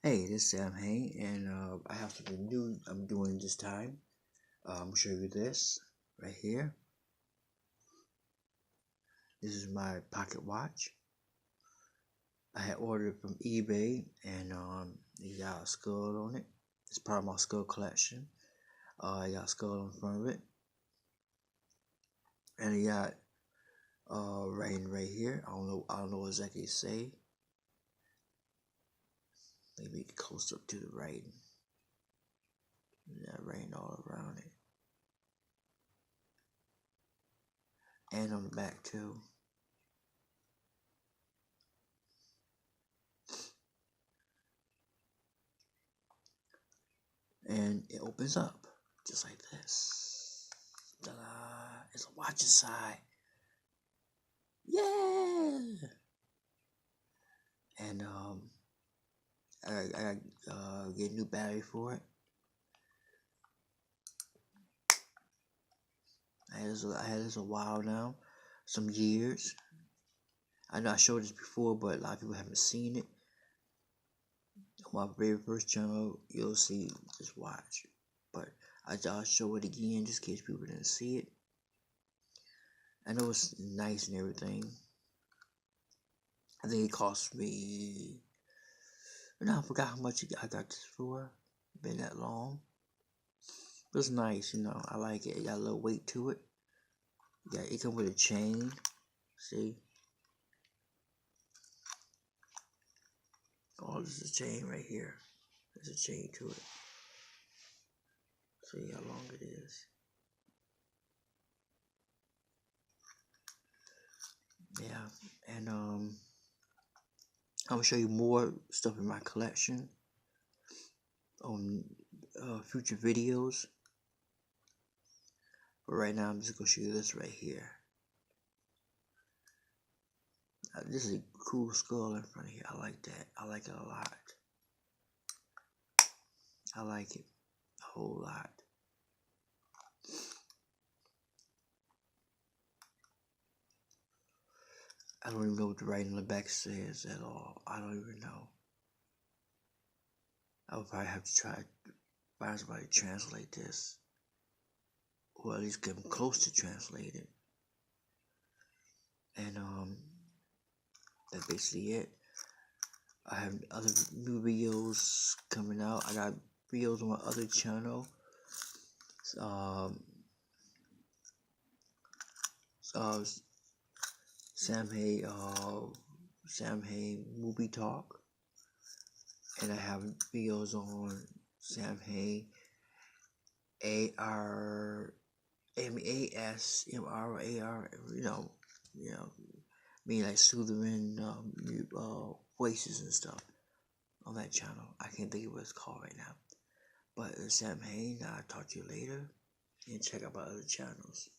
Hey, this is Samhain, and I have something new I'm doing this time. I'm gonna show you this right here. This is my pocket watch. I had ordered it from eBay, and it got a skull on it. It's part of my skull collection. I got a skull in front of it, and it got writing right here. I don't know what exactly to say. Maybe get close up to the writing. That writing all around it, and on the back too. And it opens up just like this. Ta-da! It's a watch inside. Yeah! And I get a new battery for it. I had this a while now, some years. I know I showed this before, but a lot of people haven't seen it. On my very first channel, you'll see this watch, but I'll show it again just in case people didn't see it. I know it's nice and everything. I think it cost me, I forgot how much I got this for. Been that long. It was nice, I like it. It got a little weight to it. Yeah, it comes with a chain. See? Oh, this is a chain right here. There's a chain to it. See how long it is. Yeah, and I'm gonna show you more stuff in my collection on future videos. But right now, I'm just gonna show you this right here. This is a cool skull in front of here. I like that. I like it a lot. I like it a whole lot. I don't even know what the writing on the back says at all. I don't even know. I would probably have to try to find somebody to translate this, or at least get them close to translate it. And that's basically it. I have other new videos coming out. I got videos on my other channel. Samhain Movie Talk, and I have videos on Samhain ASMR, mean like soothing voices and stuff on that channel. I can't think of what it's called right now. But Samhain, I'll talk to you later, and check out my other channels.